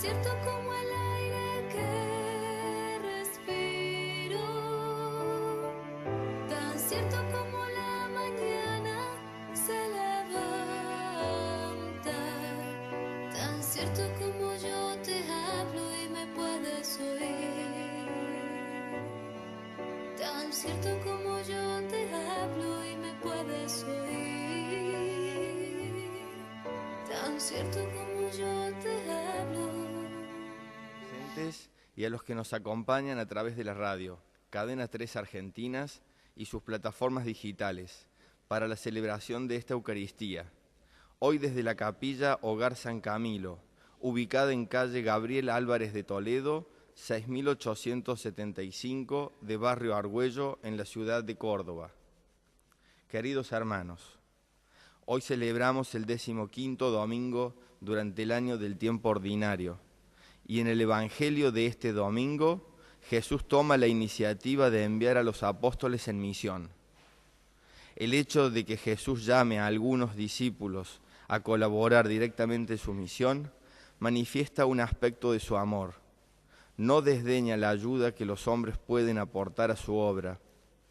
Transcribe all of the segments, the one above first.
cierto como el aire que respiro, tan cierto como la mañana se levanta, tan cierto como yo te hablo y me puedes oír, tan cierto como yo te hablo y me puedes oír, tan cierto como yo te hablo. Y a los que nos acompañan a través de la radio, Cadena 3 Argentinas y sus plataformas digitales, para la celebración de esta Eucaristía. Hoy desde la capilla Hogar San Camilo, ubicada en calle Gabriel Álvarez de Toledo, 6875 de Barrio Argüello, en la ciudad de Córdoba. Queridos hermanos, hoy celebramos el 15º domingo durante el año del tiempo ordinario, y en el Evangelio de este domingo, Jesús toma la iniciativa de enviar a los apóstoles en misión. El hecho de que Jesús llame a algunos discípulos a colaborar directamente en su misión manifiesta un aspecto de su amor. No desdeña la ayuda que los hombres pueden aportar a su obra.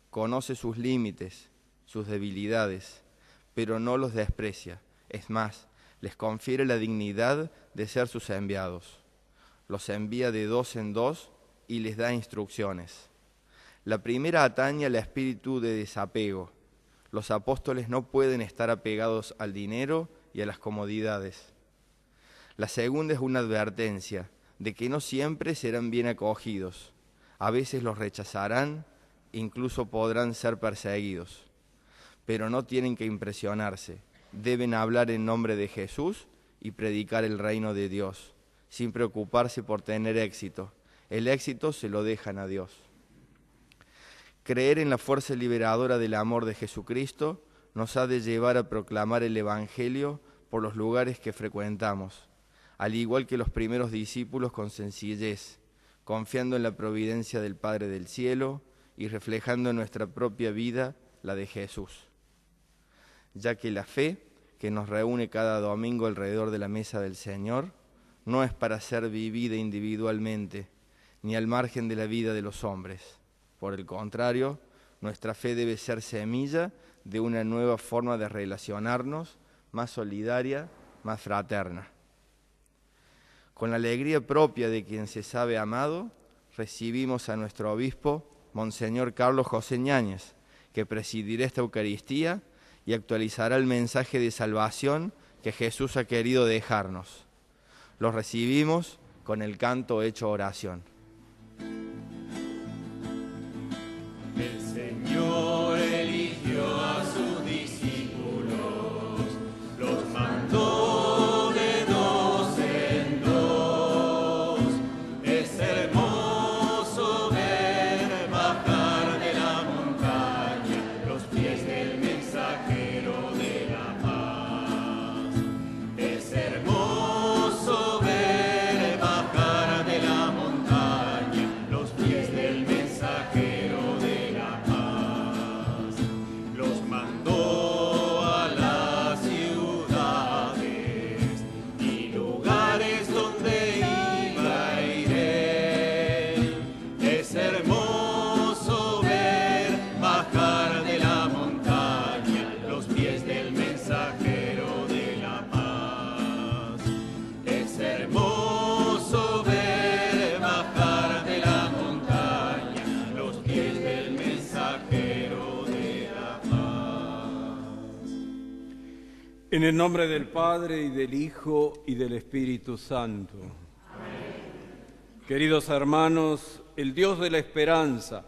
Conoce sus límites, sus debilidades, pero no los desprecia. Es más, les confiere la dignidad de ser sus enviados. Los envía de dos en dos y les da instrucciones. La primera atañe al espíritu de desapego. Los apóstoles no pueden estar apegados al dinero y a las comodidades. La segunda es una advertencia de que no siempre serán bien acogidos. A veces los rechazarán, incluso podrán ser perseguidos. Pero no tienen que impresionarse. Deben hablar en nombre de Jesús y predicar el reino de Dios, sin preocuparse por tener éxito. El éxito se lo dejan a Dios. Creer en la fuerza liberadora del amor de Jesucristo nos ha de llevar a proclamar el Evangelio por los lugares que frecuentamos, al igual que los primeros discípulos, con sencillez, confiando en la providencia del Padre del Cielo y reflejando en nuestra propia vida la de Jesús. Ya que la fe, que nos reúne cada domingo alrededor de la mesa del Señor, no es para ser vivida individualmente, ni al margen de la vida de los hombres. Por el contrario, nuestra fe debe ser semilla de una nueva forma de relacionarnos, más solidaria, más fraterna. Con la alegría propia de quien se sabe amado, recibimos a nuestro obispo, Monseñor Carlos José Ñáñez, que presidirá esta Eucaristía y actualizará el mensaje de salvación que Jesús ha querido dejarnos. Los recibimos con el canto hecho oración. El Señor eligió a sus discípulos, los mandó de dos en dos. Es hermoso ver bajar de la montaña los pies del mensajero de la paz. Es hermoso ver bajar de la montaña los pies del mensajero de la paz. Los mandó a las ciudades y lugares donde iba a ir él. Es hermoso ver bajar de la montaña los pies del mensajero de la paz. Es hermoso ver bajar de la montaña los pies del mensajero de la paz. En el nombre del Padre, y del Hijo, y del Espíritu Santo. Queridos hermanos, el Dios de la esperanza,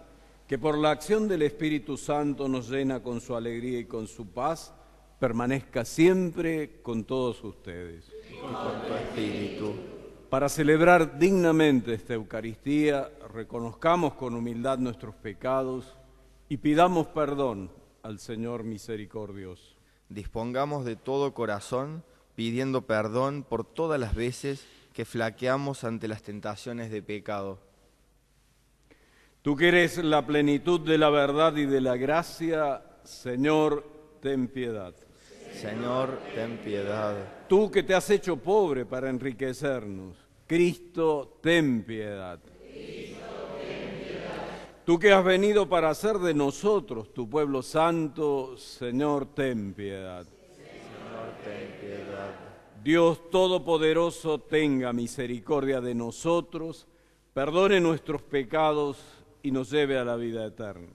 que por la acción del Espíritu Santo nos llena con su alegría y con su paz, permanezca siempre con todos ustedes. Y con tu espíritu. Para celebrar dignamente esta Eucaristía, reconozcamos con humildad nuestros pecados y pidamos perdón al Señor misericordioso. Dispongamos de todo corazón, pidiendo perdón por todas las veces que flaqueamos ante las tentaciones de pecado. Tú que eres la plenitud de la verdad y de la gracia, Señor, ten piedad. Señor, ten piedad. Tú que te has hecho pobre para enriquecernos, Cristo, ten piedad. Tú que has venido para hacer de nosotros tu pueblo santo, Señor, ten piedad. Señor, ten piedad. Dios Todopoderoso, tenga misericordia de nosotros, perdone nuestros pecados y nos lleve a la vida eterna.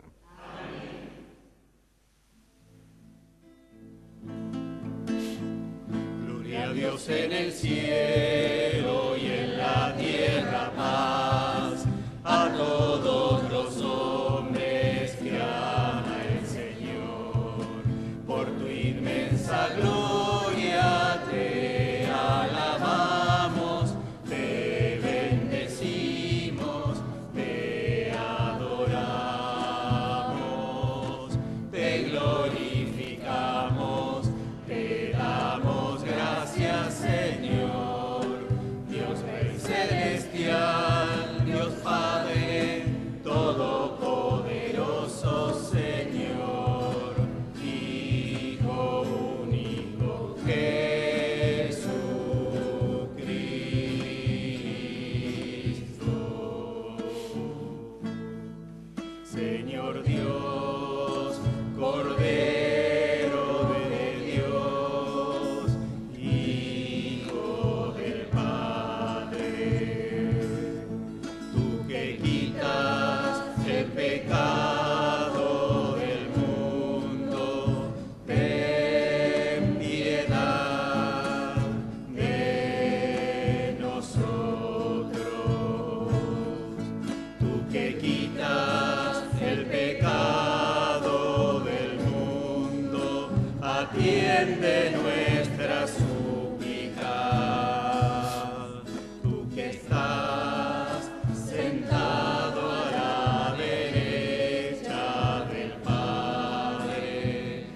Gloria a Dios en el cielo y en la tierra paz, a todos los hombres que ama el Señor. Por tu inmensa gloria te alabamos, te bendecimos, te adoramos, te glorificamos, te damos gracias, Señor, Dios Rey celestial, Dios Padre todopoderoso, Señor, Hijo único, Jesucristo. Señor Dios, Cordero de Dios, Hijo del Padre, tú que quitas el pecado del mundo, ten piedad de nosotros. Tú que quitas el pecado del mundo, atiende nuestra súplica. Tú que estás sentado a la derecha del Padre,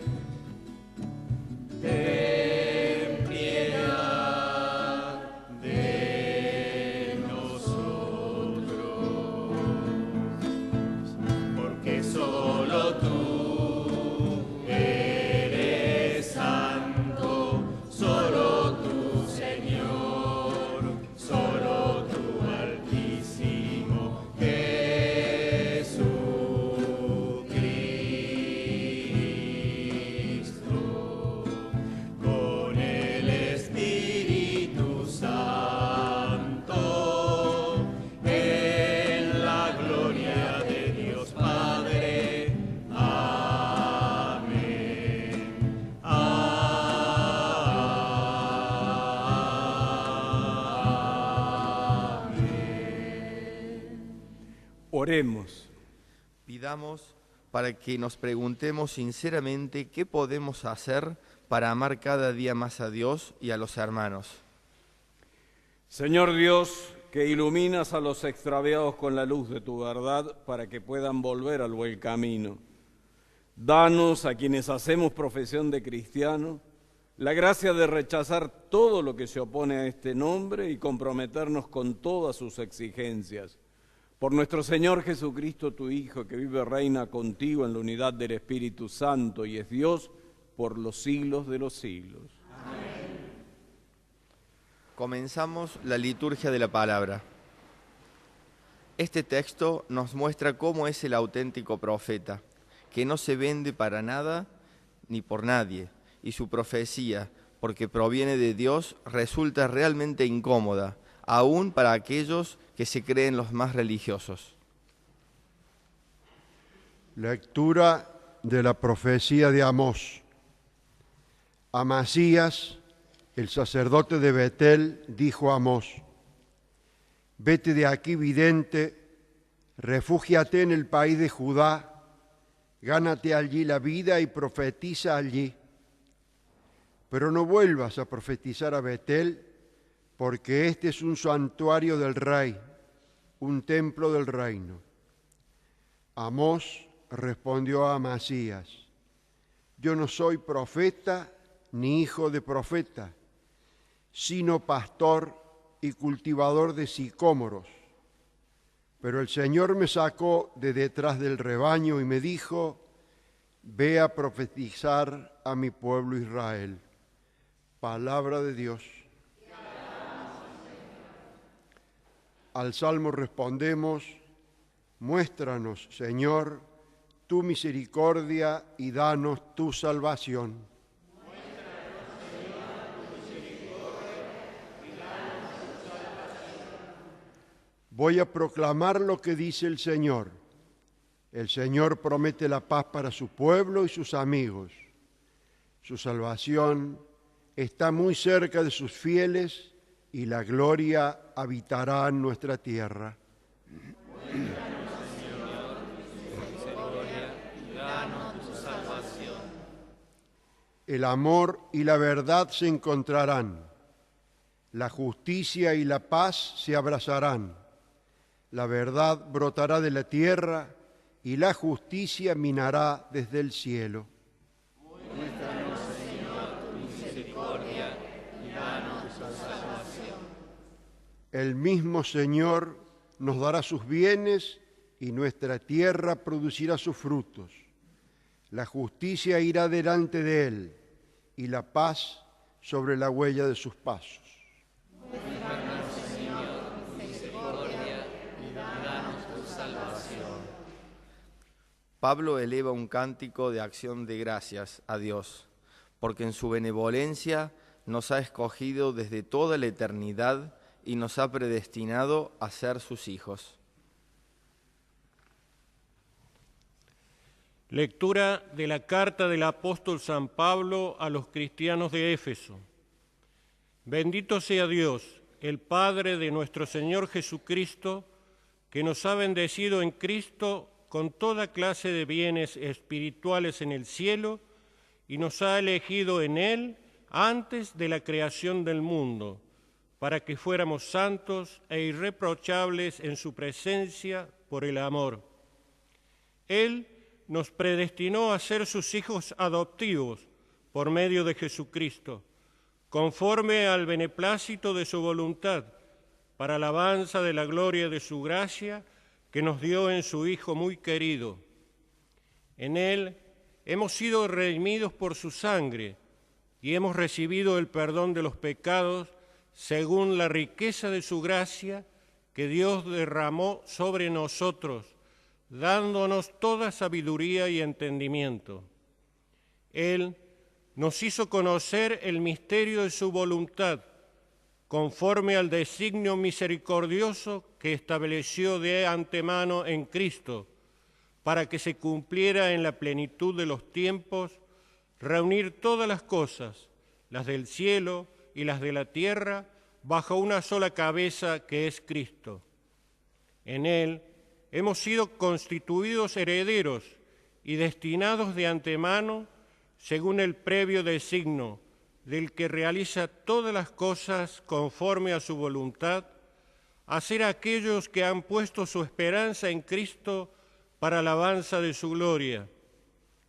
ten piedad de nosotros. Porque solo tú eres santo, solo tú, Señor, solo tú, Altísimo Jesucristo, con el Espíritu Santo, en la gloria de Dios Padre. Amén. Amén. Oremos. Pidamos para que nos preguntemos sinceramente qué podemos hacer para amar cada día más a Dios y a los hermanos. Señor Dios, que iluminas a los extraviados con la luz de tu verdad para que puedan volver al buen camino. Danos a quienes hacemos profesión de cristiano la gracia de rechazar todo lo que se opone a este nombre y comprometernos con todas sus exigencias. Por nuestro Señor Jesucristo, tu Hijo, que vive y reina contigo en la unidad del Espíritu Santo y es Dios por los siglos de los siglos. Comenzamos la liturgia de la palabra. Este texto nos muestra cómo es el auténtico profeta, que no se vende para nada ni por nadie, y su profecía, porque proviene de Dios, resulta realmente incómoda, aún para aquellos que se creen los más religiosos. Lectura de la profecía de Amós. Amasías, el sacerdote de Betel, dijo a Amós: vete de aquí, vidente, refúgiate en el país de Judá, gánate allí la vida y profetiza allí. Pero no vuelvas a profetizar a Betel, porque este es un santuario del rey, un templo del reino. Amós respondió a Amasías: yo no soy profeta ni hijo de profeta, sino pastor y cultivador de sicómoros. Pero el Señor me sacó de detrás del rebaño y me dijo: ve a profetizar a mi pueblo Israel. Palabra de Dios. al Salmo respondemos: muéstranos, Señor, tu misericordia y danos tu salvación. Voy a proclamar lo que dice el Señor. El Señor promete la paz para su pueblo y sus amigos. Su salvación está muy cerca de sus fieles y la gloria habitará en nuestra tierra. El amor y la verdad se encontrarán. La justicia y la paz se abrazarán. La verdad brotará de la tierra y la justicia minará desde el cielo. Muéstranos, Señor, tu misericordia y danos tu salvación. El mismo Señor nos dará sus bienes y nuestra tierra producirá sus frutos. La justicia irá delante de él y la paz sobre la huella de sus pasos. Muéstranos, Señor, tu misericordia y danos tu salvación. Pablo eleva un cántico de acción de gracias a Dios, porque en su benevolencia nos ha escogido desde toda la eternidad y nos ha predestinado a ser sus hijos. Lectura de la carta del apóstol San Pablo a los cristianos de Éfeso. Bendito sea Dios, el Padre de nuestro Señor Jesucristo, que nos ha bendecido en Cristo con toda clase de bienes espirituales en el cielo y nos ha elegido en Él antes de la creación del mundo, para que fuéramos santos e irreprochables en su presencia por el amor. Él nos predestinó a ser sus hijos adoptivos por medio de Jesucristo, conforme al beneplácito de su voluntad, para alabanza de la gloria de su gracia que nos dio en su Hijo muy querido. En Él hemos sido redimidos por su sangre y hemos recibido el perdón de los pecados según la riqueza de su gracia que Dios derramó sobre nosotros, dándonos toda sabiduría y entendimiento. Él nos hizo conocer el misterio de su voluntad, conforme al designio misericordioso que estableció de antemano en Cristo, para que se cumpliera en la plenitud de los tiempos, reunir todas las cosas, las del cielo y las de la tierra, bajo una sola cabeza que es Cristo. En Él hemos sido constituidos herederos y destinados de antemano, según el previo designio del que realiza todas las cosas conforme a su voluntad, a ser aquellos que han puesto su esperanza en Cristo para alabanza de su gloria.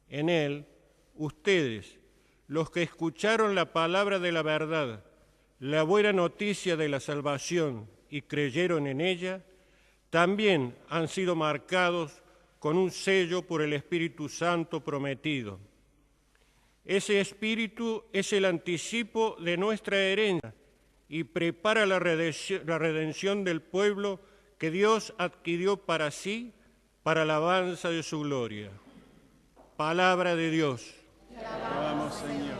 En Él, ustedes, los que escucharon la palabra de la verdad, la buena noticia de la salvación y creyeron en ella, también han sido marcados con un sello por el Espíritu Santo prometido. Ese Espíritu es el anticipo de nuestra herencia y prepara la redención del pueblo que Dios adquirió para sí, para alabanza de su gloria. Palabra de Dios. Te alabamos, Señor.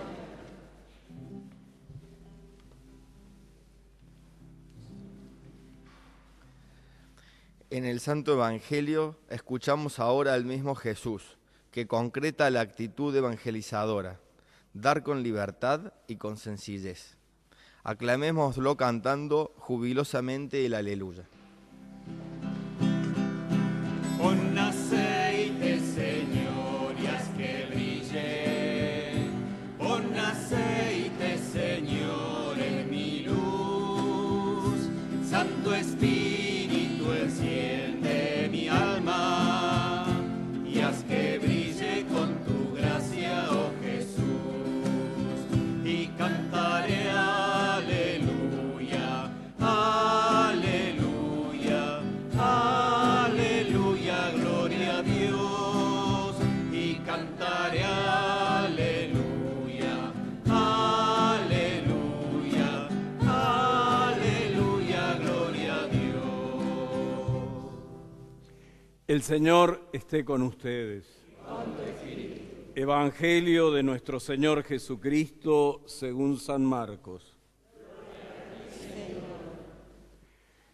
En el Santo Evangelio escuchamos ahora al mismo Jesús, que concreta la actitud evangelizadora, dar con libertad y con sencillez. Aclamémoslo cantando jubilosamente el Aleluya. Pon aceite, Señor, y haz que brille. Pon aceite, Señor, en mi luz. Santo Espíritu, enciende mi alma y haz que brille con tu gracia, oh Jesús. Y cantaré aleluya, aleluya, aleluya, gloria a Dios. Y cantaré aleluya, aleluya, aleluya, gloria a Dios. El Señor esté con ustedes. Evangelio de nuestro Señor Jesucristo según San Marcos.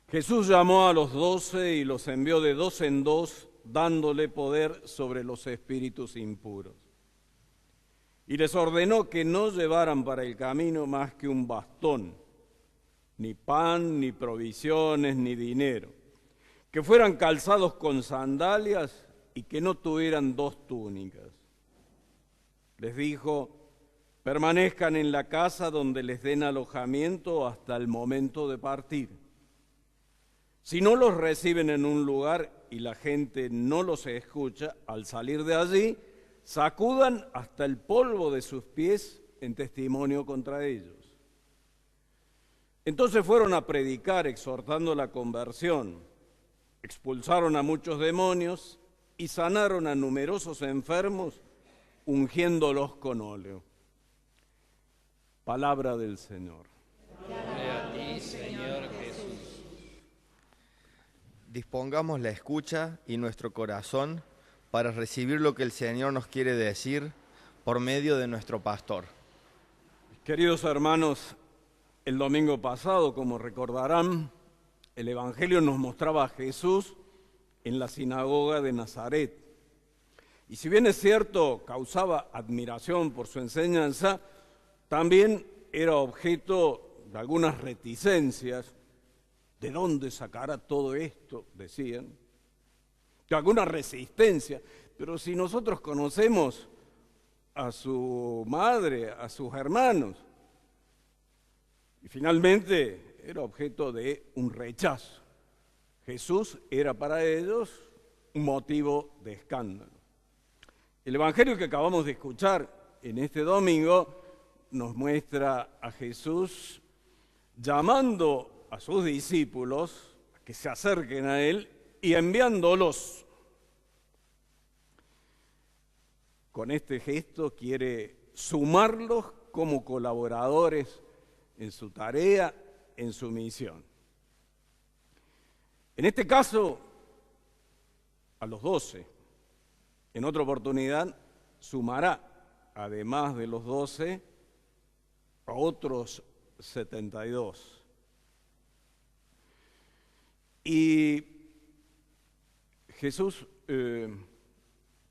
Jesús llamó a los 12 y los envió de 2 en 2, dándole poder sobre los espíritus impuros. Y les ordenó que no llevaran para el camino más que un bastón, ni pan, ni provisiones, ni dinero, que fueran calzados con sandalias y que no tuvieran 2 túnicas. Les dijo: permanezcan en la casa donde les den alojamiento hasta el momento de partir. Si no los reciben en un lugar y la gente no los escucha, al salir de allí, sacudan hasta el polvo de sus pies en testimonio contra ellos. Entonces fueron a predicar, exhortando la conversión. Expulsaron a muchos demonios y sanaron a numerosos enfermos, ungiéndolos con óleo. Palabra del Señor. Gloria a ti, Señor Jesús. Dispongamos la escucha y nuestro corazón para recibir lo que el Señor nos quiere decir por medio de nuestro pastor. Queridos hermanos, el domingo pasado, como recordarán, el Evangelio nos mostraba a Jesús en la sinagoga de Nazaret. Y si bien es cierto, causaba admiración por su enseñanza, también era objeto de algunas reticencias. ¿De dónde sacará todo esto?, decían. De alguna resistencia. Pero si nosotros conocemos a su madre, a sus hermanos, y finalmente era objeto de un rechazo. Jesús era para ellos un motivo de escándalo. El Evangelio que acabamos de escuchar en este domingo nos muestra a Jesús llamando a sus discípulos a que se acerquen a Él y enviándolos. Con este gesto quiere sumarlos como colaboradores en su tarea, en su misión. En este caso, a los 12. En otra oportunidad sumará, además de los 12, a otros 72. Y Jesús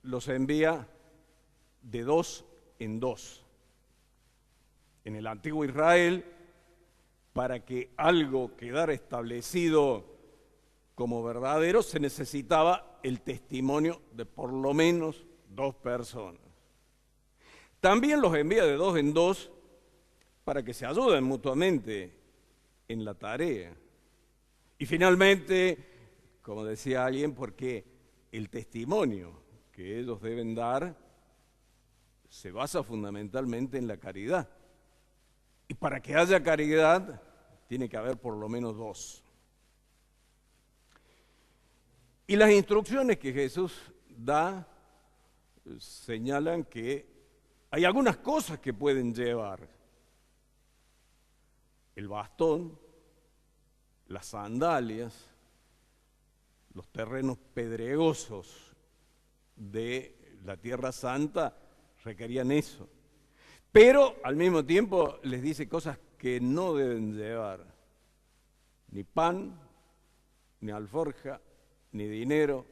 los envía de 2 en 2. En el antiguo Israel, para que algo quedara establecido como verdadero, se necesitaba el testimonio de por lo menos 2 personas. También los envía de 2 en 2 para que se ayuden mutuamente en la tarea. Y finalmente, como decía alguien, porque el testimonio que ellos deben dar se basa fundamentalmente en la caridad. Y para que haya caridad, tiene que haber por lo menos 2. Y las instrucciones que Jesús da señalan que hay algunas cosas que pueden llevar: el bastón, las sandalias, los terrenos pedregosos de la Tierra Santa requerían eso. Pero al mismo tiempo les dice cosas que no deben llevar: ni pan, ni alforja, ni dinero,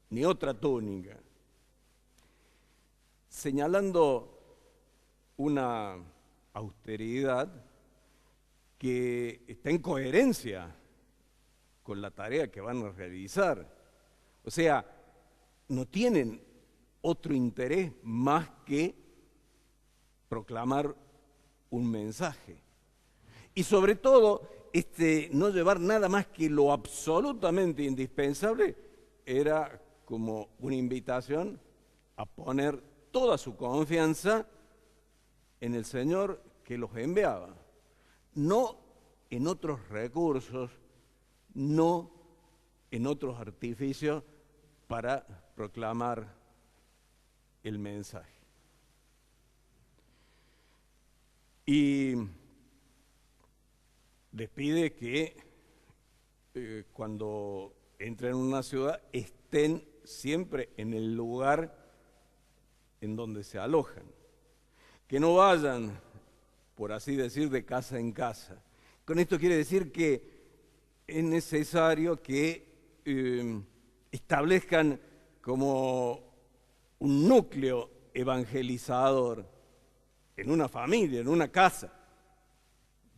ni otra túnica, señalando una austeridad que está en coherencia con la tarea que van a realizar. O sea, no tienen otro interés más que proclamar un mensaje. Y sobre todo, no llevar nada más que lo absolutamente indispensable era como una invitación a poner toda su confianza en el Señor que los enviaba. No en otros recursos, no en otros artificios para proclamar el mensaje. Y les pide que cuando entren en una ciudad, estén siempre en el lugar en donde se alojan. Que no vayan, por así decir, de casa en casa. Con esto quiere decir que es necesario que establezcan como un núcleo evangelizador en una familia, en una casa,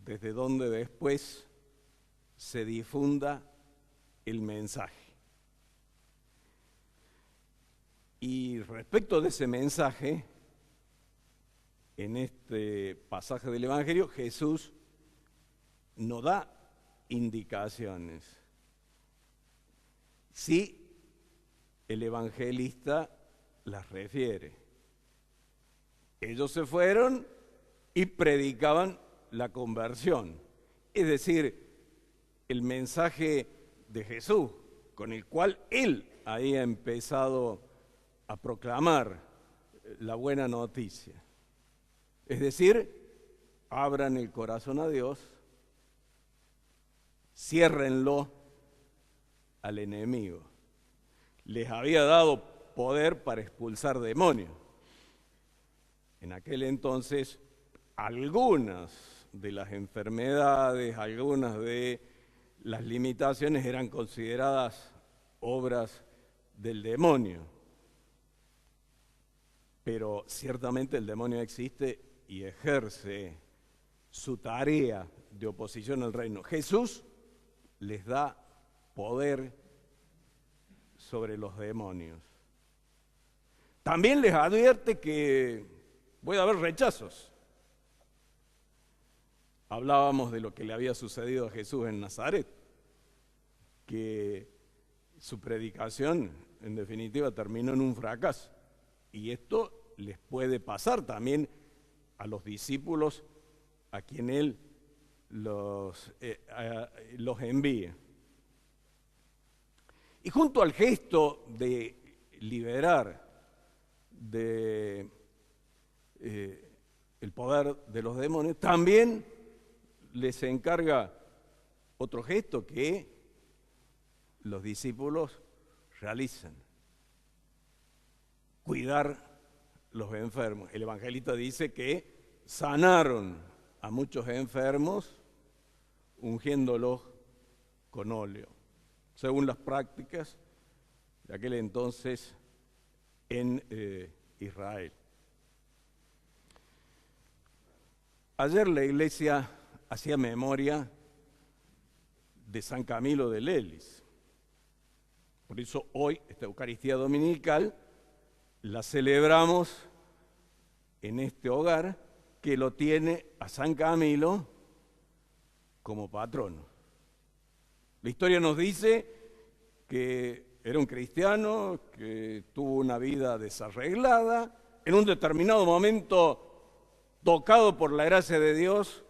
desde donde después se difunda el mensaje. Y respecto de ese mensaje, en este pasaje del Evangelio, Jesús no da indicaciones. Sí, el evangelista las refiere. Ellos se fueron y predicaban la conversión. Es decir, el mensaje de Jesús, con el cual Él había empezado a proclamar la buena noticia. Es decir, abran el corazón a Dios, ciérrenlo al enemigo. Les había dado poder para expulsar demonios. En aquel entonces, algunas de las enfermedades, algunas de las limitaciones eran consideradas obras del demonio. Pero ciertamente el demonio existe y ejerce su tarea de oposición al reino. Jesús les da poder sobre los demonios. También les advierte que puede haber rechazos. Hablábamos de lo que le había sucedido a Jesús en Nazaret, que su predicación, en definitiva, terminó en un fracaso. Y esto les puede pasar también a los discípulos a quien Él los envía. Y junto al gesto de liberar el poder de los demonios, también les encarga otro gesto que los discípulos realizan: cuidar los enfermos. El evangelista dice que sanaron a muchos enfermos ungiéndolos con óleo, según las prácticas de aquel entonces en Israel. Ayer la iglesia hacía memoria de San Camilo de Lelis. Por eso hoy, esta Eucaristía Dominical, la celebramos en este hogar que lo tiene a San Camilo como patrono. La historia nos dice que era un cristiano que tuvo una vida desarreglada, en un determinado momento, tocado por la gracia de Dios,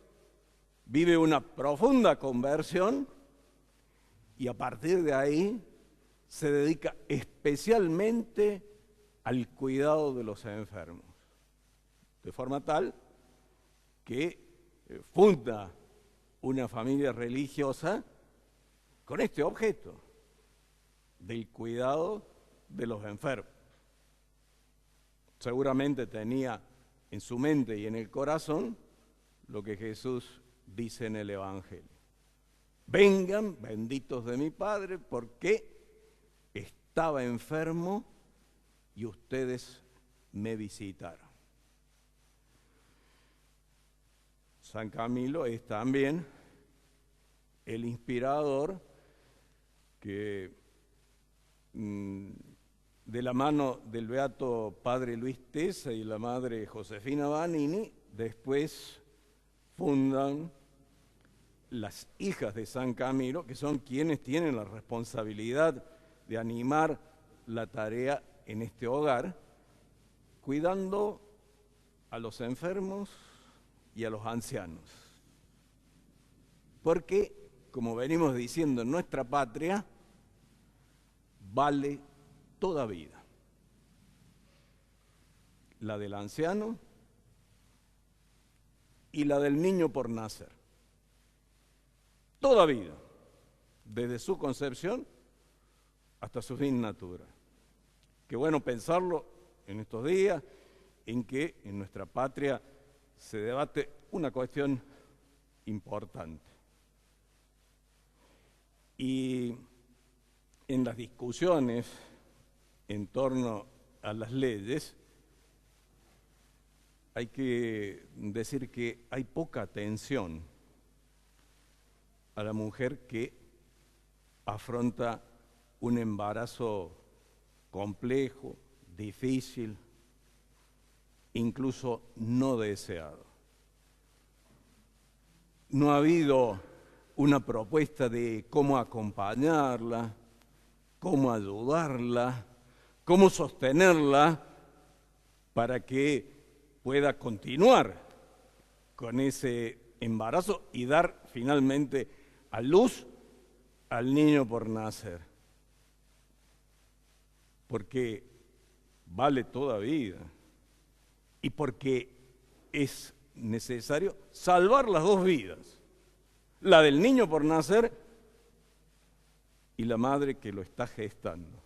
vive una profunda conversión y a partir de ahí se dedica especialmente al cuidado de los enfermos, de forma tal que funda una familia religiosa con este objeto, del cuidado de los enfermos. Seguramente tenía en su mente y en el corazón lo que Jesús dice en el Evangelio: vengan, benditos de mi Padre, porque estaba enfermo y ustedes me visitaron. San Camilo es también el inspirador que, de la mano del beato padre Luis Tesa y la madre Josefina Vanini, después fundan las hijas de San Camilo, que son quienes tienen la responsabilidad de animar la tarea en este hogar, cuidando a los enfermos y a los ancianos. Porque, como venimos diciendo, en nuestra patria vale toda vida. La del anciano y la del niño por nacer. Toda vida, desde su concepción hasta su fin natural. Qué bueno pensarlo en estos días en que en nuestra patria se debate una cuestión importante. Y en las discusiones en torno a las leyes, hay que decir que hay poca atención a la mujer que afronta un embarazo complejo, difícil, incluso no deseado. No ha habido una propuesta de cómo acompañarla, cómo ayudarla, cómo sostenerla para que pueda continuar con ese embarazo y dar finalmente a luz al niño por nacer. Porque vale toda vida y porque es necesario salvar las dos vidas, la del niño por nacer y la madre que lo está gestando.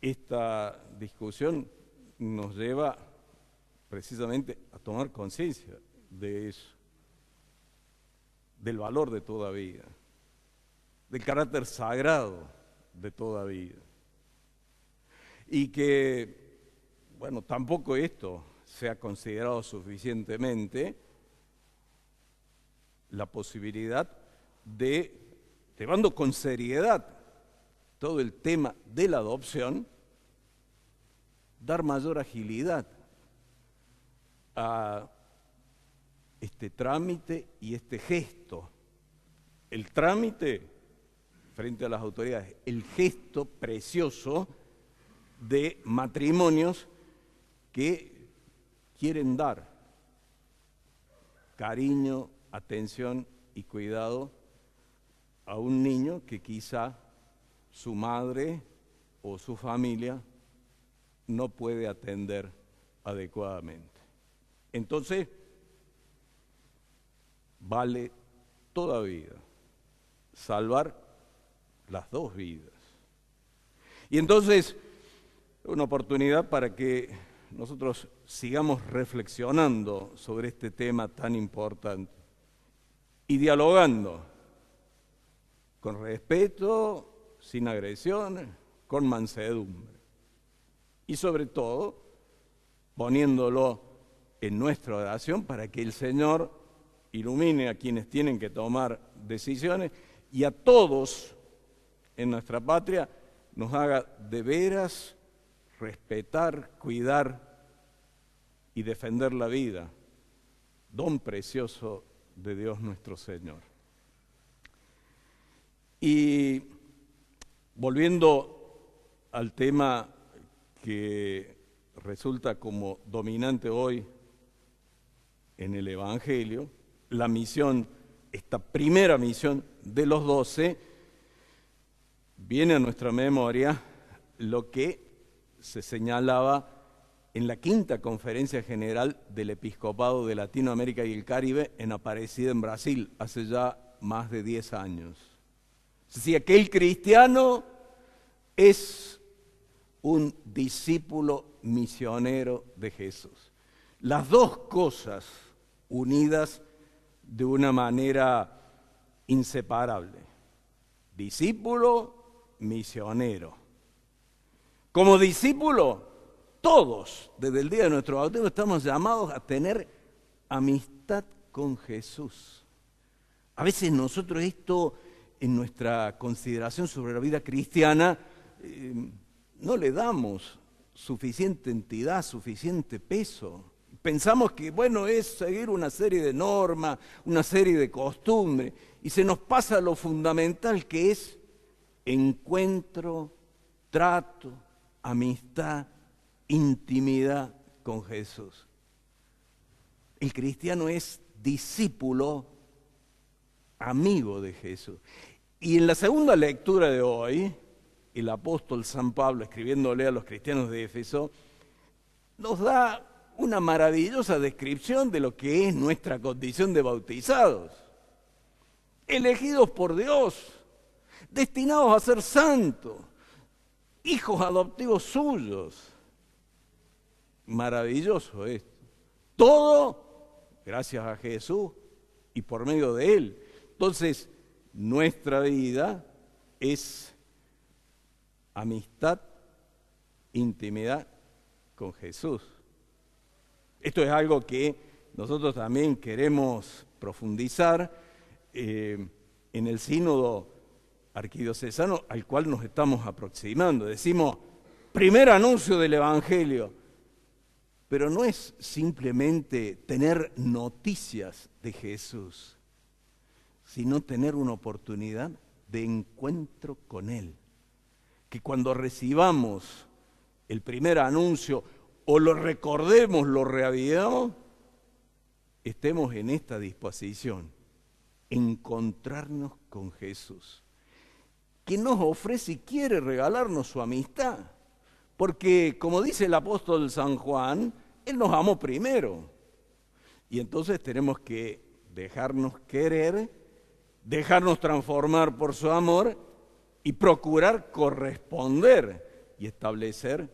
Esta discusión nos lleva precisamente a tomar conciencia de eso, del valor de toda vida, del carácter sagrado de toda vida. Y que, bueno, tampoco esto se ha considerado suficientemente la posibilidad de, llevando con seriedad todo el tema de la adopción, dar mayor agilidad a este trámite y este gesto. El trámite frente a las autoridades, el gesto precioso de matrimonios que quieren dar cariño, atención y cuidado a un niño que quizá su madre o su familia no puede atender adecuadamente. Entonces, vale toda vida salvar las dos vidas. Y entonces, una oportunidad para que nosotros sigamos reflexionando sobre este tema tan importante y dialogando con respeto, sin agresiones, con mansedumbre. Y sobre todo, poniéndolo en nuestra oración para que el Señor ilumine a quienes tienen que tomar decisiones y a todos en nuestra patria nos haga de veras respetar, cuidar y defender la vida, don precioso de Dios nuestro Señor. Y volviendo al tema que resulta como dominante hoy en el Evangelio, la misión, esta primera misión de los 12, viene a nuestra memoria lo que se señalaba en la quinta conferencia general del Episcopado de Latinoamérica y el Caribe en Aparecida, en Brasil, hace ya más de 10 años. Es decir, que el cristiano es un discípulo misionero de Jesús. Las dos cosas unidas de una manera inseparable. Discípulo, misionero. Como discípulo, todos, desde el día de nuestro bautismo, estamos llamados a tener amistad con Jesús. A veces nosotros esto, en nuestra consideración sobre la vida cristiana, no le damos suficiente entidad, suficiente peso. Pensamos que, bueno, es seguir una serie de normas, una serie de costumbres, y se nos pasa lo fundamental que es encuentro, trato, amistad, intimidad con Jesús. El cristiano es discípulo, amigo de Jesús. Y en la segunda lectura de hoy, el apóstol San Pablo, escribiéndole a los cristianos de Éfeso, nos da una maravillosa descripción de lo que es nuestra condición de bautizados. elegidos por Dios, destinados a ser santos, hijos adoptivos suyos. Maravilloso esto. Todo gracias a Jesús y por medio de Él. Entonces, nuestra vida es amistad, intimidad con Jesús. Esto es algo que nosotros también queremos profundizar en el sínodo arquidiocesano al cual nos estamos aproximando. Decimos, primer anuncio del Evangelio, pero no es simplemente tener noticias de Jesús, sino tener una oportunidad de encuentro con Él. Que cuando recibamos el primer anuncio o lo recordemos, lo reavivamos, estemos en esta disposición, encontrarnos con Jesús, que nos ofrece y quiere regalarnos su amistad, porque como dice el apóstol San Juan, Él nos amó primero, y entonces tenemos que dejarnos querer, dejarnos transformar por su amor y procurar corresponder y establecer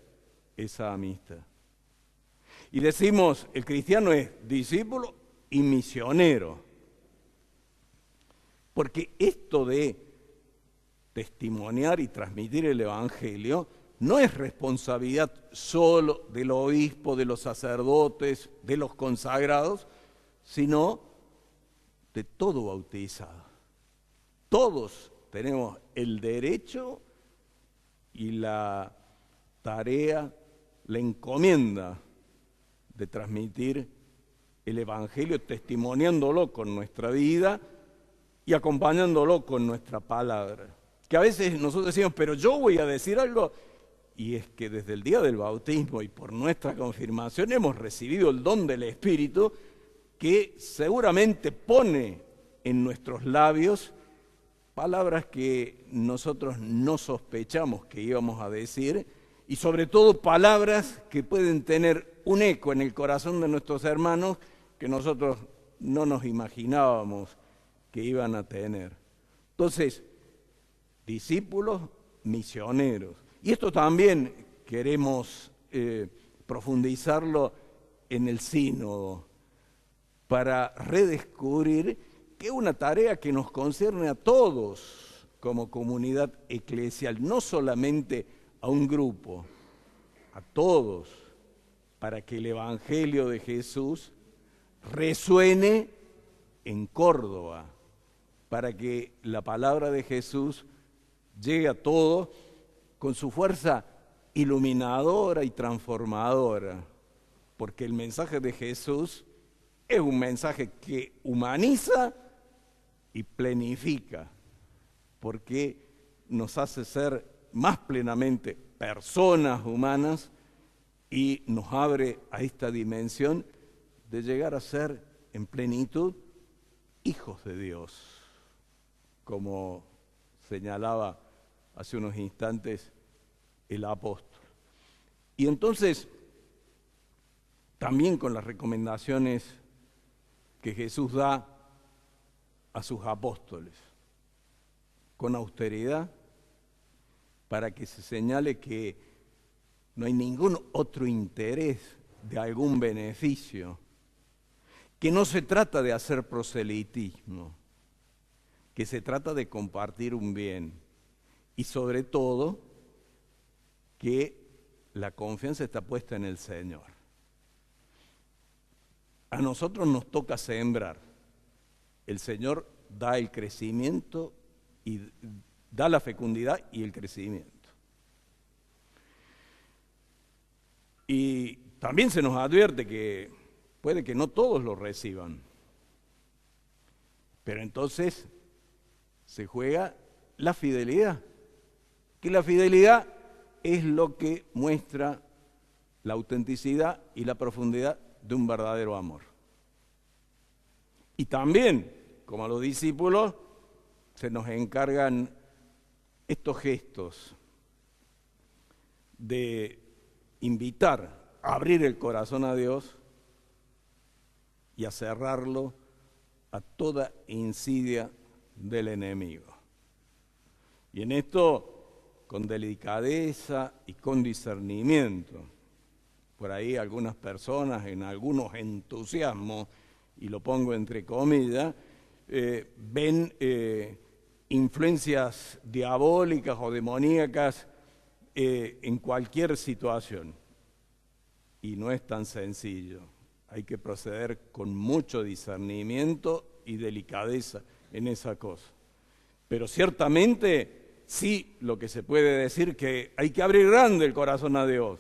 esa amistad. Y decimos, el cristiano es discípulo y misionero. Porque esto de testimoniar y transmitir el Evangelio no es responsabilidad solo del obispo, de los sacerdotes, de los consagrados, sino de todo bautizado. Todos tenemos el derecho y la tarea, la encomienda de transmitir el Evangelio, testimoniándolo con nuestra vida y acompañándolo con nuestra palabra. Que a veces nosotros decimos, pero yo voy a decir algo, y es que desde el día del bautismo y por nuestra confirmación hemos recibido el don del Espíritu que seguramente pone en nuestros labios palabras que nosotros no sospechamos que íbamos a decir, y sobre todo palabras que pueden tener un eco en el corazón de nuestros hermanos que nosotros no nos imaginábamos que iban a tener. Entonces, discípulos misioneros. Y esto también queremos profundizarlo en el sínodo, para redescubrir que es una tarea que nos concierne a todos como comunidad eclesial, no solamente a un grupo, a todos, para que el Evangelio de Jesús resuene en Córdoba, para que la palabra de Jesús llegue a todos con su fuerza iluminadora y transformadora, porque el mensaje de Jesús es un mensaje que humaniza y plenifica, porque nos hace ser más plenamente personas humanas y nos abre a esta dimensión de llegar a ser en plenitud hijos de Dios, como señalaba hace unos instantes el apóstol. Y entonces, también con las recomendaciones que Jesús da a sus apóstoles, con austeridad, para que se señale que no hay ningún otro interés de algún beneficio, que no se trata de hacer proselitismo, que se trata de compartir un bien y sobre todo que la confianza está puesta en el Señor. A nosotros nos toca sembrar, el Señor da el crecimiento y da la fecundidad y el crecimiento. Y también se nos advierte que puede que no todos lo reciban, pero entonces se juega la fidelidad, que la fidelidad es lo que muestra la autenticidad y la profundidad de un verdadero amor. Y también, como a los discípulos, se nos encargan estos gestos de invitar, a abrir el corazón a Dios y a cerrarlo a toda insidia del enemigo. Y en esto, con delicadeza y con discernimiento. Por ahí algunas personas, en algunos entusiasmos, y lo pongo entre comillas, ven influencias diabólicas o demoníacas en cualquier situación. Y no es tan sencillo. Hay que proceder con mucho discernimiento y delicadeza en esa cosa. Pero ciertamente, sí, lo que se puede decir que hay que abrir grande el corazón a Dios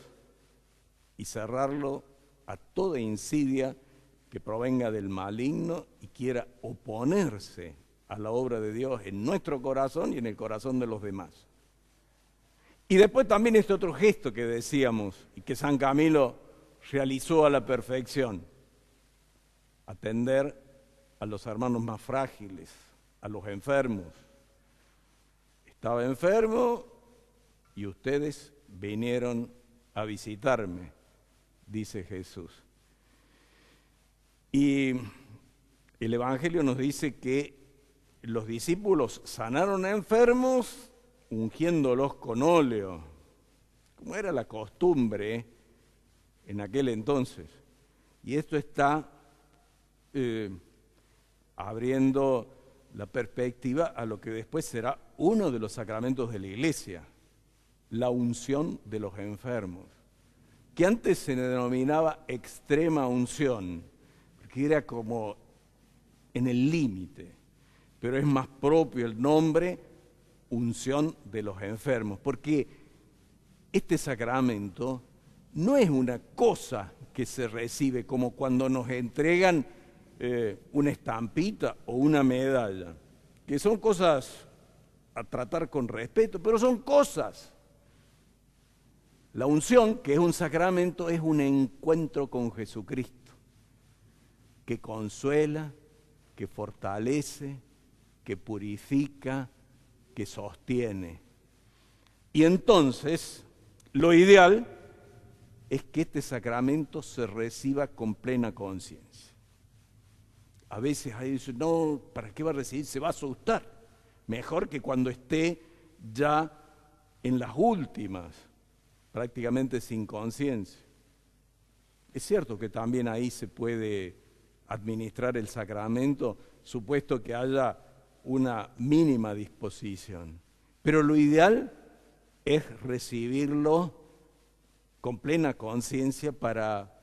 y cerrarlo a toda insidia que provenga del maligno y quiera oponerse a la obra de Dios en nuestro corazón y en el corazón de los demás. Y después también este otro gesto que decíamos y que San Camilo realizó a la perfección: atender a los hermanos más frágiles, a los enfermos. Estaba enfermo y ustedes vinieron a visitarme, dice Jesús. Y el Evangelio nos dice que los discípulos sanaron a enfermos ungiéndolos con óleo, como era la costumbre en aquel entonces. Y esto está abriendo la perspectiva a lo que después será uno de los sacramentos de la Iglesia, la unción de los enfermos, que antes se denominaba extrema unción, porque era como en el límite, pero es más propio el nombre unción de los enfermos, porque este sacramento no es una cosa que se recibe como cuando nos entregan una estampita o una medalla, que son cosas a tratar con respeto, pero son cosas. La unción, que es un sacramento, es un encuentro con Jesucristo, que consuela, que fortalece, que purifica, que sostiene. Y entonces, lo ideal es que este sacramento se reciba con plena conciencia. A veces ahí dicen, no, ¿para qué va a recibir? Se va a asustar. Mejor que cuando esté ya en las últimas, prácticamente sin conciencia. Es cierto que también ahí se puede administrar el sacramento, supuesto que haya una mínima disposición. Pero lo ideal es recibirlo con plena conciencia para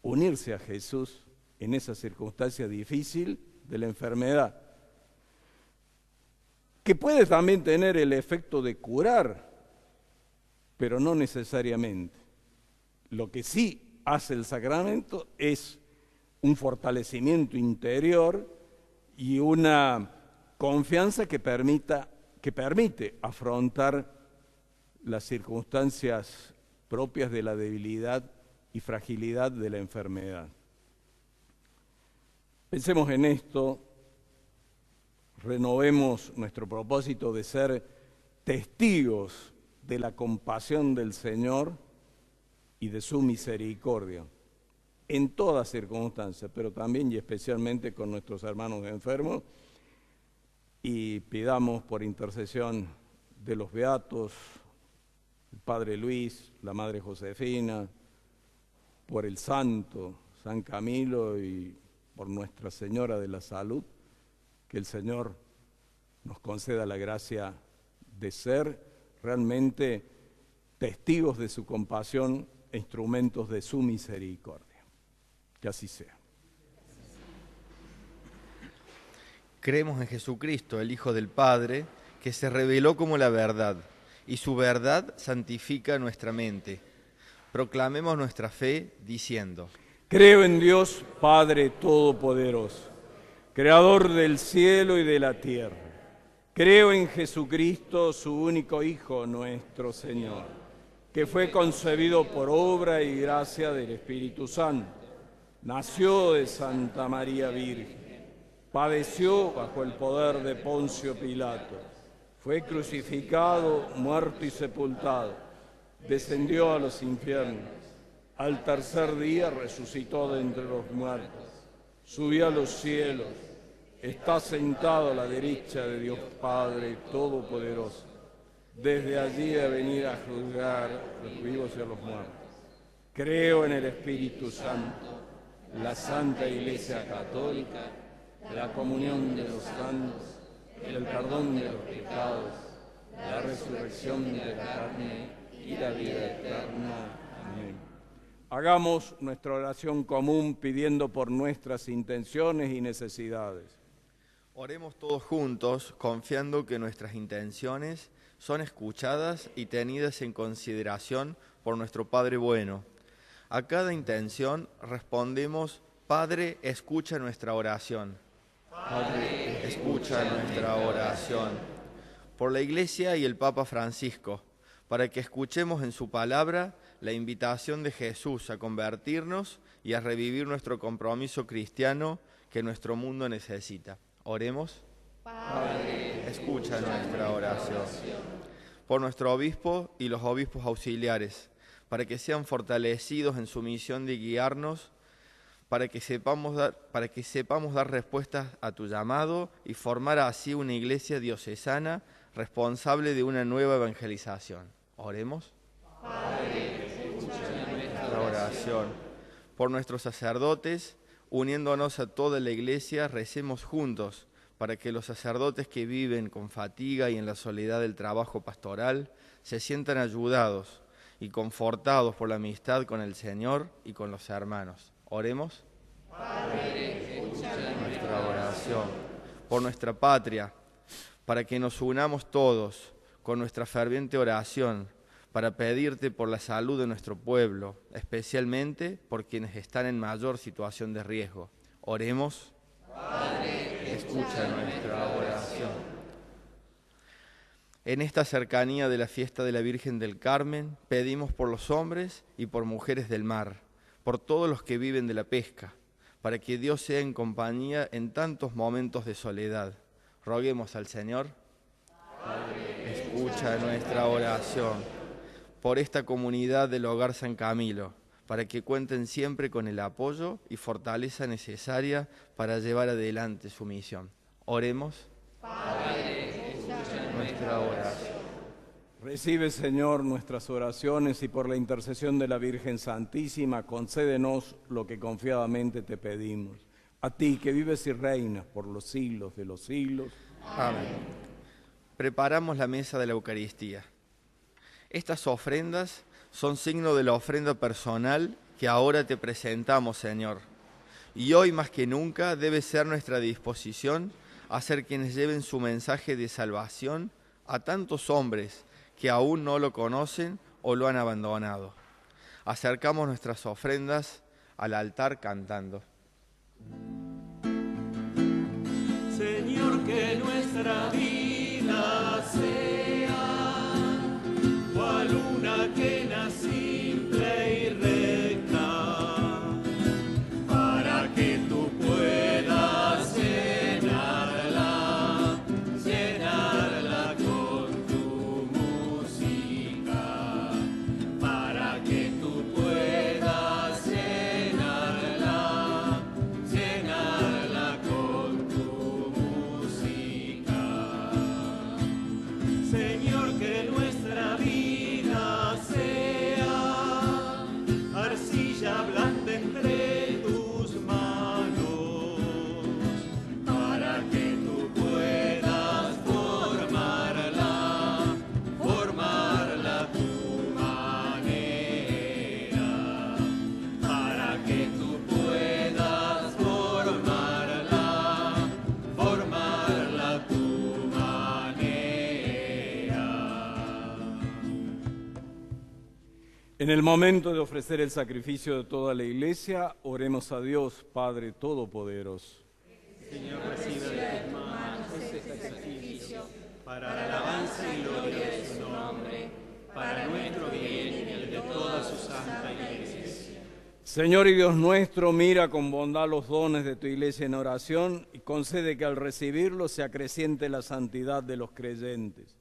unirse a Jesús en esa circunstancia difícil de la enfermedad, que puede también tener el efecto de curar, pero no necesariamente. Lo que sí hace el sacramento es un fortalecimiento interior y una confianza que permite afrontar las circunstancias propias de la debilidad y fragilidad de la enfermedad. Pensemos en esto, renovemos nuestro propósito de ser testigos de la compasión del Señor y de su misericordia, en todas circunstancias, pero también y especialmente con nuestros hermanos enfermos, y pidamos por intercesión de los beatos, el Padre Luis, la Madre Josefina, por el Santo San Camilo y por Nuestra Señora de la Salud, que el Señor nos conceda la gracia de ser realmente testigos de su compasión e instrumentos de su misericordia. Que así sea. Creemos en Jesucristo, el Hijo del Padre, que se reveló como la verdad, y su verdad santifica nuestra mente. Proclamemos nuestra fe diciendo: Creo en Dios, Padre Todopoderoso, Creador del cielo y de la tierra. Creo en Jesucristo, su único Hijo, nuestro Señor, que fue concebido por obra y gracia del Espíritu Santo. Nació de Santa María Virgen, padeció bajo el poder de Poncio Pilato, fue crucificado, muerto y sepultado, descendió a los infiernos, al tercer día resucitó de entre los muertos, subió a los cielos, está sentado a la derecha de Dios Padre Todopoderoso. Desde allí a venir a juzgar a los vivos y a los muertos. Creo en el Espíritu Santo, la Santa Iglesia Católica, la comunión de los santos, el perdón de los pecados, la resurrección de la carne y la vida eterna. Amén. Hagamos nuestra oración común pidiendo por nuestras intenciones y necesidades. Oremos todos juntos, confiando que nuestras intenciones son escuchadas y tenidas en consideración por nuestro Padre bueno. A cada intención respondemos: Padre, escucha nuestra oración. Padre, escucha nuestra oración. Por la Iglesia y el Papa Francisco, para que escuchemos en su palabra la invitación de Jesús a convertirnos y a revivir nuestro compromiso cristiano que nuestro mundo necesita. Oremos. Padre, escucha nuestra oración. Por nuestro obispo y los obispos auxiliares, para que sean fortalecidos en su misión de guiarnos, para que sepamos dar respuestas a tu llamado y formar así una iglesia diocesana responsable de una nueva evangelización. Oremos. Padre, escucha nuestra oración. Por nuestros sacerdotes, uniéndonos a toda la iglesia, recemos juntos para que los sacerdotes que viven con fatiga y en la soledad del trabajo pastoral se sientan ayudados y confortados por la amistad con el Señor y con los hermanos. Oremos. Padre, escucha nuestra oración. Por nuestra patria, para que nos unamos todos con nuestra ferviente oración, para pedirte por la salud de nuestro pueblo, especialmente por quienes están en mayor situación de riesgo. Oremos. Padre, escucha nuestra oración. En esta cercanía de la fiesta de la Virgen del Carmen, pedimos por los hombres y por mujeres del mar, por todos los que viven de la pesca, para que Dios sea en compañía en tantos momentos de soledad. Roguemos al Señor. Padre, escucha nuestra oración. Por esta comunidad del Hogar San Camilo, para que cuenten siempre con el apoyo y fortaleza necesaria para llevar adelante su misión. Oremos. Padre, escucha nuestra oración. Recibe, Señor, nuestras oraciones y por la intercesión de la Virgen Santísima, concédenos lo que confiadamente te pedimos. A ti, que vives y reinas por los siglos de los siglos. Amén. Preparamos la mesa de la Eucaristía. Estas ofrendas son signo de la ofrenda personal que ahora te presentamos, Señor. Y hoy más que nunca debe ser nuestra disposición a ser quienes lleven su mensaje de salvación a tantos hombres que aún no lo conocen o lo han abandonado. Acercamos nuestras ofrendas al altar cantando. Señor, que nuestra vida sea cual una quena simple y recta, para que tú puedas llenarla con tu música, para que tú puedas llenarla con tu música. Señor, que nuestra vida sea arcilla blanda entre tus manos, para que tú puedas formarla a tu manera, para que tú puedas formarla a tu manera. En el momento de ofrecer el sacrificio de toda la Iglesia, oremos a Dios, Padre Todopoderoso. Señor, recibe de tus manos este sacrificio para la alabanza y gloria de su nombre, para nuestro bien y el de toda su santa Iglesia. Señor y Dios nuestro, mira con bondad los dones de tu Iglesia en oración y concede que al recibirlos se acreciente la santidad de los creyentes.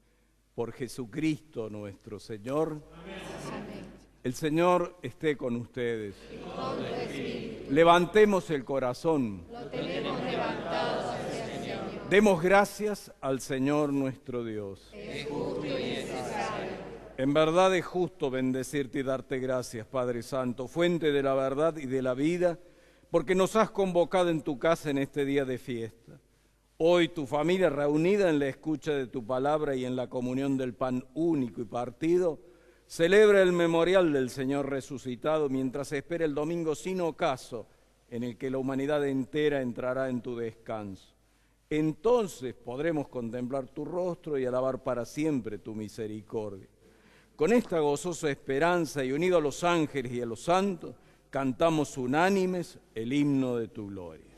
Por Jesucristo nuestro Señor. Amén. El Señor esté con ustedes. Levantemos el corazón. Lo tenemos levantado hacia Demos gracias al Señor nuestro Dios. Es justo y necesario. En verdad es justo bendecirte y darte gracias, Padre Santo, fuente de la verdad y de la vida, porque nos has convocado en tu casa en este día de fiesta. Hoy tu familia reunida en la escucha de tu palabra y en la comunión del pan único y partido, celebra el memorial del Señor resucitado mientras espera el domingo sin ocaso en el que la humanidad entera entrará en tu descanso. Entonces podremos contemplar tu rostro y alabar para siempre tu misericordia. Con esta gozosa esperanza y unido a los ángeles y a los santos, cantamos unánimes el himno de tu gloria.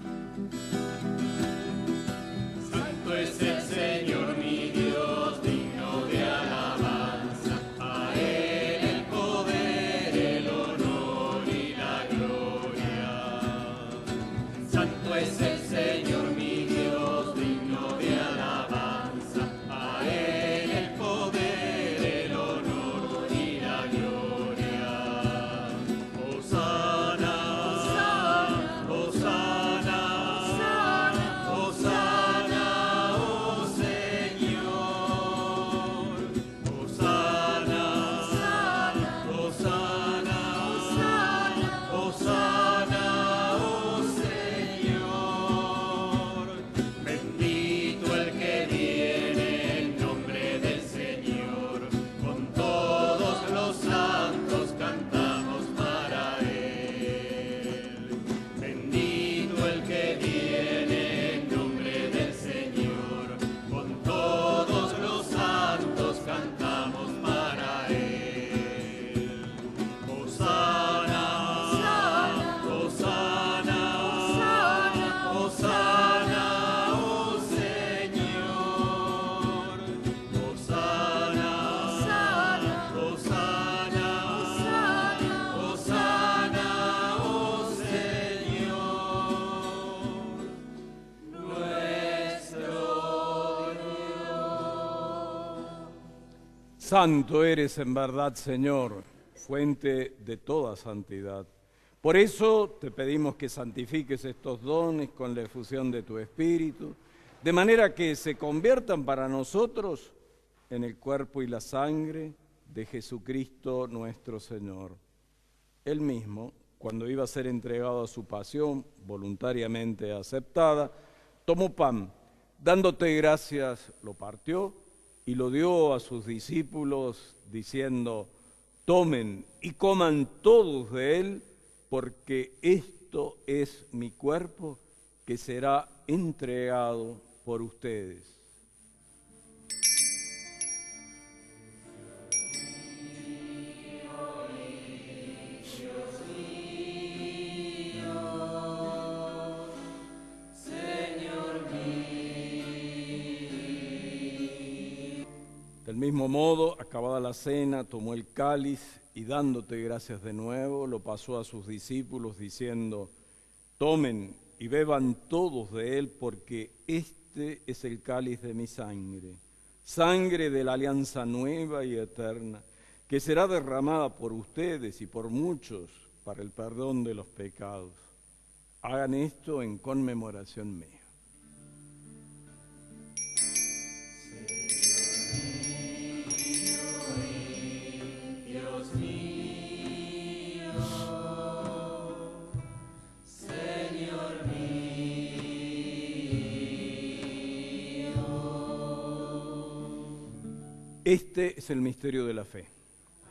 Santo es el Señor mi Dios, digno de alabanza. A Él el poder, el honor y la gloria. Santo es el Señor mi Dios, digno de alabanza. A Él el poder, el honor y la gloria. Hosana, Hosana, Hosana, oh Señor. Hosana, Hosana, Hosana, oh Señor. Bendito el que viene en nombre del Señor. Con todos los santos cantamos para Él. Bendito el que viene en nombre del Señor. Con todos los santos cantamos para Él. Hosana, Hosana, Hosana, oh Señor. Hosana, Hosana, Hosana, oh Señor. Nuestro Santo eres en verdad, Señor, fuente de toda santidad. Por eso te pedimos que santifiques estos dones con la efusión de tu Espíritu, de manera que se conviertan para nosotros en el cuerpo y la sangre de Jesucristo nuestro Señor. Él mismo, cuando iba a ser entregado a su pasión, voluntariamente aceptada, tomó pan, dándote gracias, lo partió y lo dio a sus discípulos, diciendo: tomen y coman todos de él, porque esto es mi cuerpo que será entregado por ustedes. Del mismo modo, acabada la cena, tomó el cáliz y dándote gracias de nuevo, lo pasó a sus discípulos diciendo: tomen y beban todos de él, porque este es el cáliz de mi sangre, sangre de la alianza nueva y eterna, que será derramada por ustedes y por muchos para el perdón de los pecados. Hagan esto en conmemoración mía. Dios mío, Señor mío. Este es el misterio de la fe.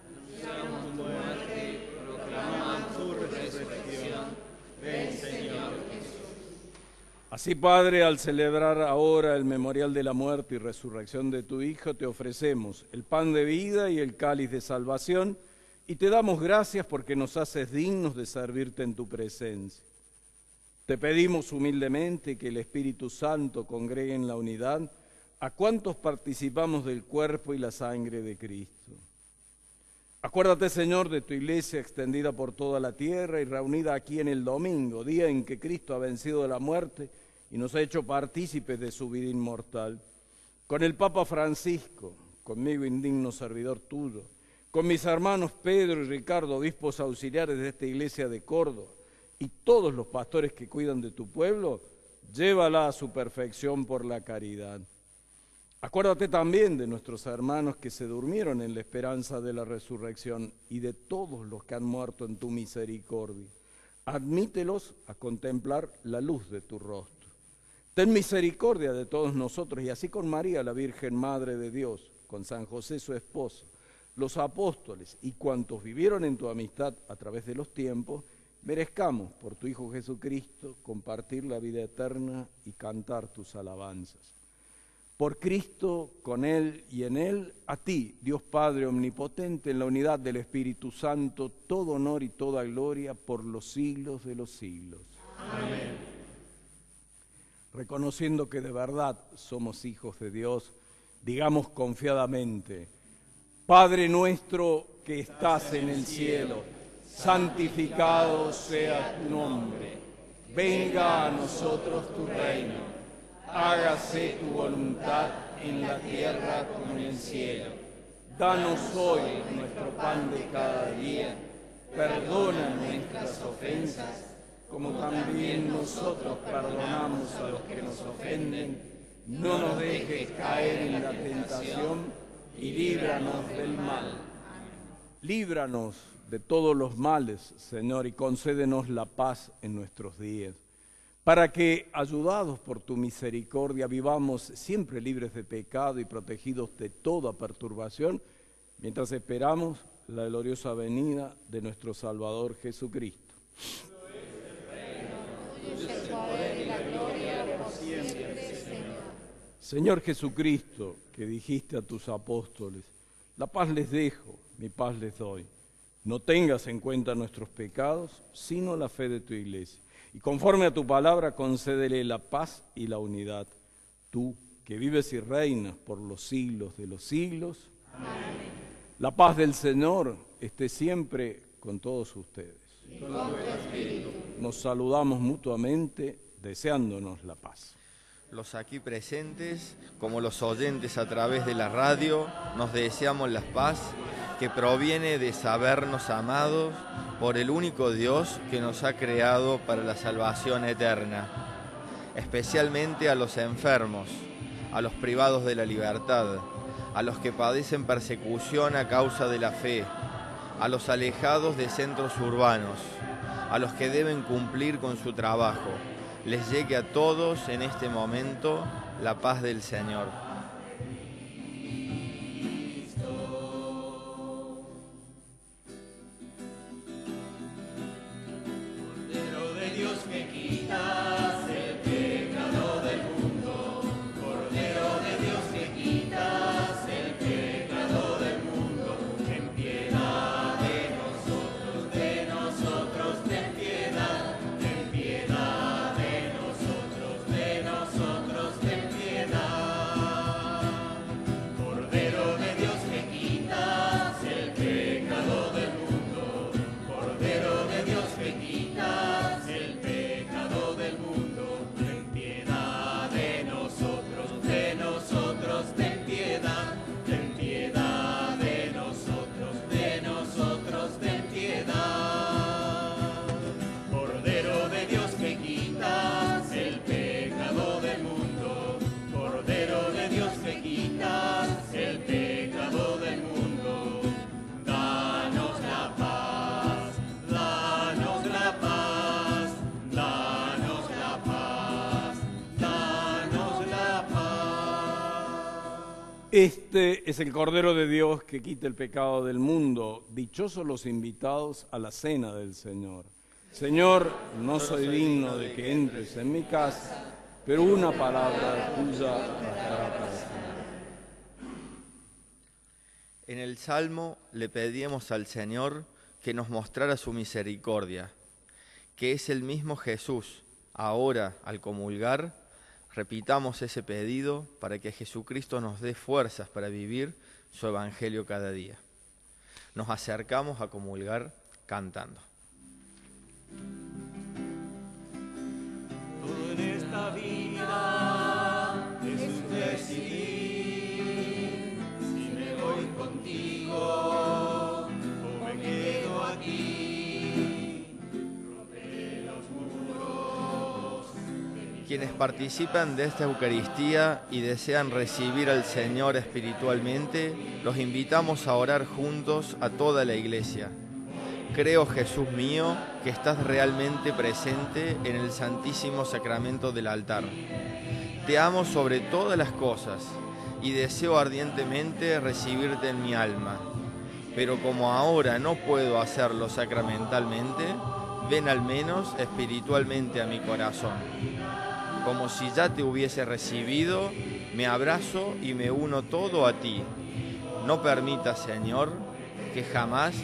Anunciamos tu muerte, proclamamos tu resurrección. Ven, Señor Jesús. Así, Padre, al celebrar ahora el memorial de la muerte y resurrección de tu Hijo, te ofrecemos el pan de vida y el cáliz de salvación, y te damos gracias porque nos haces dignos de servirte en tu presencia. Te pedimos humildemente que el Espíritu Santo congregue en la unidad a cuantos participamos del cuerpo y la sangre de Cristo. Acuérdate, Señor, de tu iglesia extendida por toda la tierra y reunida aquí en el domingo, día en que Cristo ha vencido la muerte y nos ha hecho partícipes de su vida inmortal. Con el Papa Francisco, conmigo indigno servidor tuyo, con mis hermanos Pedro y Ricardo, obispos auxiliares de esta iglesia de Córdoba, y todos los pastores que cuidan de tu pueblo, llévala a su perfección por la caridad. Acuérdate también de nuestros hermanos que se durmieron en la esperanza de la resurrección y de todos los que han muerto en tu misericordia. Admítelos a contemplar la luz de tu rostro. Ten misericordia de todos nosotros y así con María, la Virgen Madre de Dios, con San José su esposo, los apóstoles y cuantos vivieron en tu amistad a través de los tiempos, merezcamos por tu Hijo Jesucristo compartir la vida eterna y cantar tus alabanzas. Por Cristo, con Él y en Él, a ti, Dios Padre Omnipotente, en la unidad del Espíritu Santo, todo honor y toda gloria por los siglos de los siglos. Amén. Reconociendo que de verdad somos hijos de Dios, digamos confiadamente: Padre nuestro que estás en el cielo, santificado sea tu nombre. Venga a nosotros tu reino. Hágase tu voluntad en la tierra como en el cielo. Danos hoy nuestro pan de cada día. Perdona nuestras ofensas, como también nosotros perdonamos a los que nos ofenden. No nos dejes caer en la tentación y líbranos del mal. Líbranos de todos los males, Señor, y concédenos la paz en nuestros días, para que, ayudados por tu misericordia, vivamos siempre libres de pecado y protegidos de toda perturbación, mientras esperamos la gloriosa venida de nuestro Salvador Jesucristo. Señor Jesucristo, que dijiste a tus apóstoles: la paz les dejo, mi paz les doy. No tengas en cuenta nuestros pecados, sino la fe de tu Iglesia. Y conforme a tu palabra, concédele la paz y la unidad. Tú, que vives y reinas por los siglos de los siglos. Amén. La paz del Señor esté siempre con todos ustedes. Y con tu espíritu. Nos saludamos mutuamente, deseándonos la paz. Los aquí presentes, como los oyentes a través de la radio, nos deseamos la paz que proviene de sabernos amados por el único Dios que nos ha creado para la salvación eterna, especialmente a los enfermos, a los privados de la libertad, a los que padecen persecución a causa de la fe, a los alejados de centros urbanos, a los que deben cumplir con su trabajo. Les llegue a todos en este momento la paz del Señor. Cordero de Dios que quitas el pecado del mundo, Cordero de Dios que quitas el pecado del mundo, ten piedad de nosotros, ten piedad, ten piedad de nosotros, ten piedad. Cordero de Dios que quitas el pecado del mundo, Cordero de Dios que quitas el pecado del mundo, ten piedad de nosotros, ten piedad, ten piedad de nosotros, ten piedad. Cordero de Dios que quitas el pecado del mundo, Cordero de Dios que quitas el pecado del mundo, danos la paz, danos la paz, danos la paz, danos la paz. Este es el Cordero de Dios que quita el pecado del mundo. Dichosos los invitados a la cena del Señor. Señor, no soy digno de que entres en mi casa, pero una palabra tuya bastará para sanar. En el Salmo le pedíamos al Señor que nos mostrara su misericordia, que es el mismo Jesús. Ahora, al comulgar, repitamos ese pedido para que Jesucristo nos dé fuerzas para vivir su evangelio cada día. Nos acercamos a comulgar cantando. Todo en esta vida es un decidir, si me voy contigo o me quedo aquí, rompe los muros. Quienes participan de esta Eucaristía y desean recibir al Señor espiritualmente, los invitamos a orar juntos a toda la Iglesia. Creo, Jesús mío, que estás realmente presente en el Santísimo Sacramento del altar. Te amo sobre todas las cosas y deseo ardientemente recibirte en mi alma. Pero como ahora no puedo hacerlo sacramentalmente, ven al menos espiritualmente a mi corazón. Como si ya te hubiese recibido, me abrazo y me uno todo a ti. No permitas, Señor, que jamás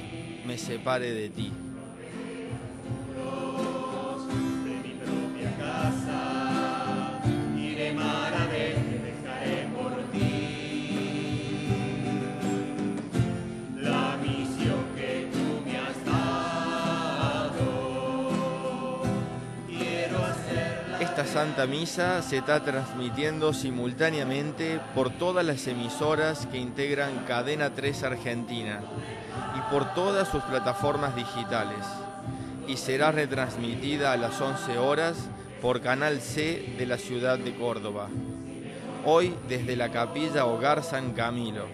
me separe de ti. De mi propia casa y de mar adentro dejaré por ti la misión que tú me has dado. Quiero hacerla. Esta Santa Misa se está transmitiendo simultáneamente por todas las emisoras que integran Cadena 3 Argentina y por todas sus plataformas digitales, y será retransmitida a las 11 horas por Canal C de la ciudad de Córdoba. Hoy desde la Capilla Hogar San Camilo.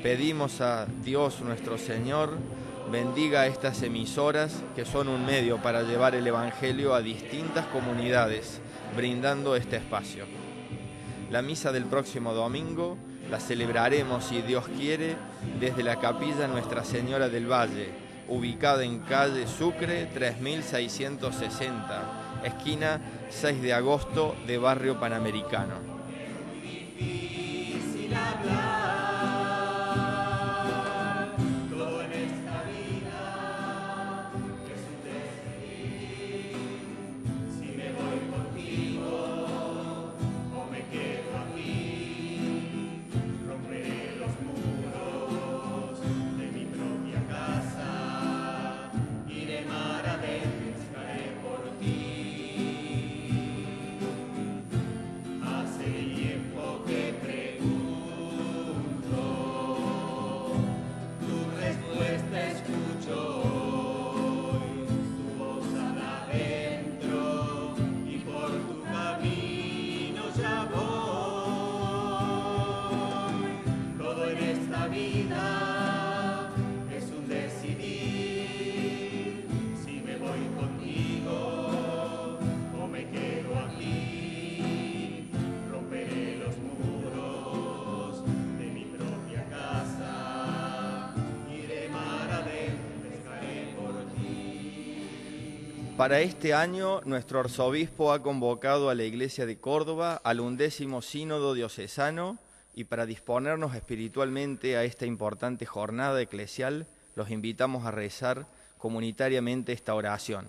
Pedimos a Dios nuestro Señor bendiga estas emisoras que son un medio para llevar el Evangelio a distintas comunidades, brindando este espacio. La misa del próximo domingo la celebraremos, si Dios quiere, desde la Capilla Nuestra Señora del Valle, ubicada en calle Sucre 3660, esquina 6 de agosto de Barrio Panamericano. Difícil hablar, todo en esta vida es un decidir. Si me voy contigo o me quedo aquí, romperé los muros de mi propia casa y de mar adentro estaré por ti. Hace tiempo que pregunto, tu respuesta escucho hoy, tu voz habla adentro y por tu camino ya voy. Todo en esta vida es un decidir, si me voy contigo o me quedo aquí. Romperé los muros de mi propia casa y de mar adentro estaré por ti. Para este año, nuestro arzobispo ha convocado a la Iglesia de Córdoba al 11º Sínodo Diocesano, y para disponernos espiritualmente a esta importante jornada eclesial, los invitamos a rezar comunitariamente esta oración.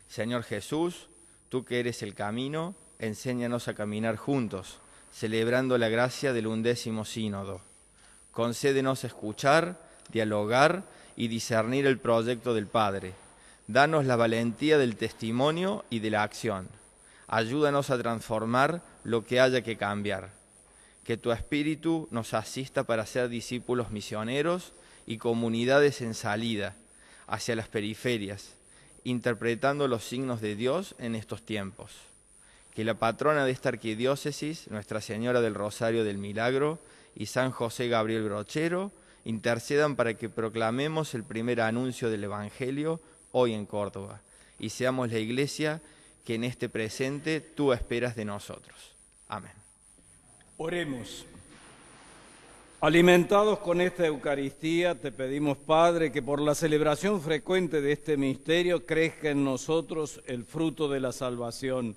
Señor Jesús, tú que eres el camino, enséñanos a caminar juntos, celebrando la gracia del 11º Sínodo. Concédenos escuchar, dialogar y discernir el proyecto del Padre. Danos la valentía del testimonio y de la acción. Ayúdanos a transformar lo que haya que cambiar. Que tu Espíritu nos asista para ser discípulos misioneros y comunidades en salida hacia las periferias, interpretando los signos de Dios en estos tiempos. Que la patrona de esta arquidiócesis, Nuestra Señora del Rosario del Milagro y San José Gabriel Brochero, intercedan para que proclamemos el primer anuncio del Evangelio hoy en Córdoba y seamos la Iglesia que en este presente tú esperas de nosotros. Amén. Oremos. Alimentados con esta Eucaristía, te pedimos, Padre, que por la celebración frecuente de este misterio crezca en nosotros el fruto de la salvación.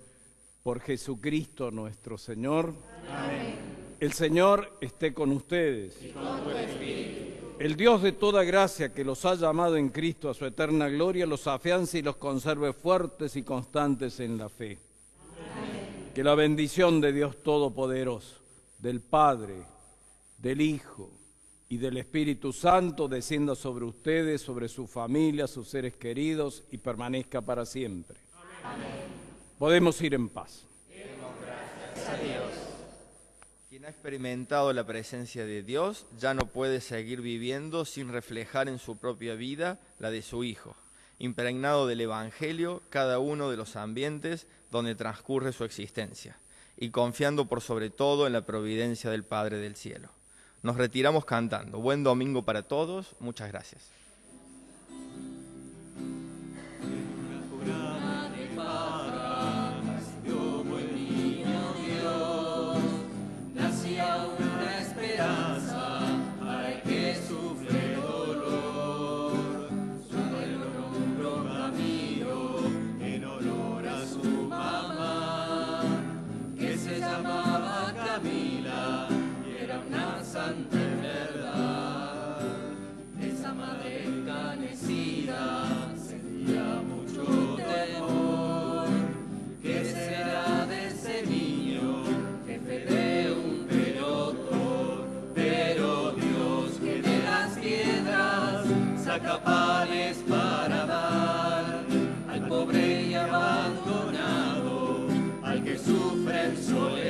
Por Jesucristo nuestro Señor. Amén. El Señor esté con ustedes. Y con tu espíritu. El Dios de toda gracia, que los ha llamado en Cristo a su eterna gloria, los afiance y los conserve fuertes y constantes en la fe. Amén. Que la bendición de Dios Todopoderoso, del Padre, del Hijo y del Espíritu Santo descienda sobre ustedes, sobre su familia, sus seres queridos y permanezca para siempre. Amén. Podemos ir en paz. Gracias a Dios. Quien ha experimentado la presencia de Dios ya no puede seguir viviendo sin reflejar en su propia vida la de su Hijo. impregnado del Evangelio cada uno de los ambientes donde transcurre su existencia, y confiando por sobre todo en la providencia del Padre del Cielo. Nos retiramos cantando. Buen domingo para todos. Muchas gracias. Santa en verdad, esa madre encanecida sentía mucho temor. ¿Qué será de ese niño, jefe de un pelotón? Pero Dios, que de las piedras saca panes para dar al pobre y abandonado, al que sufre en soledad.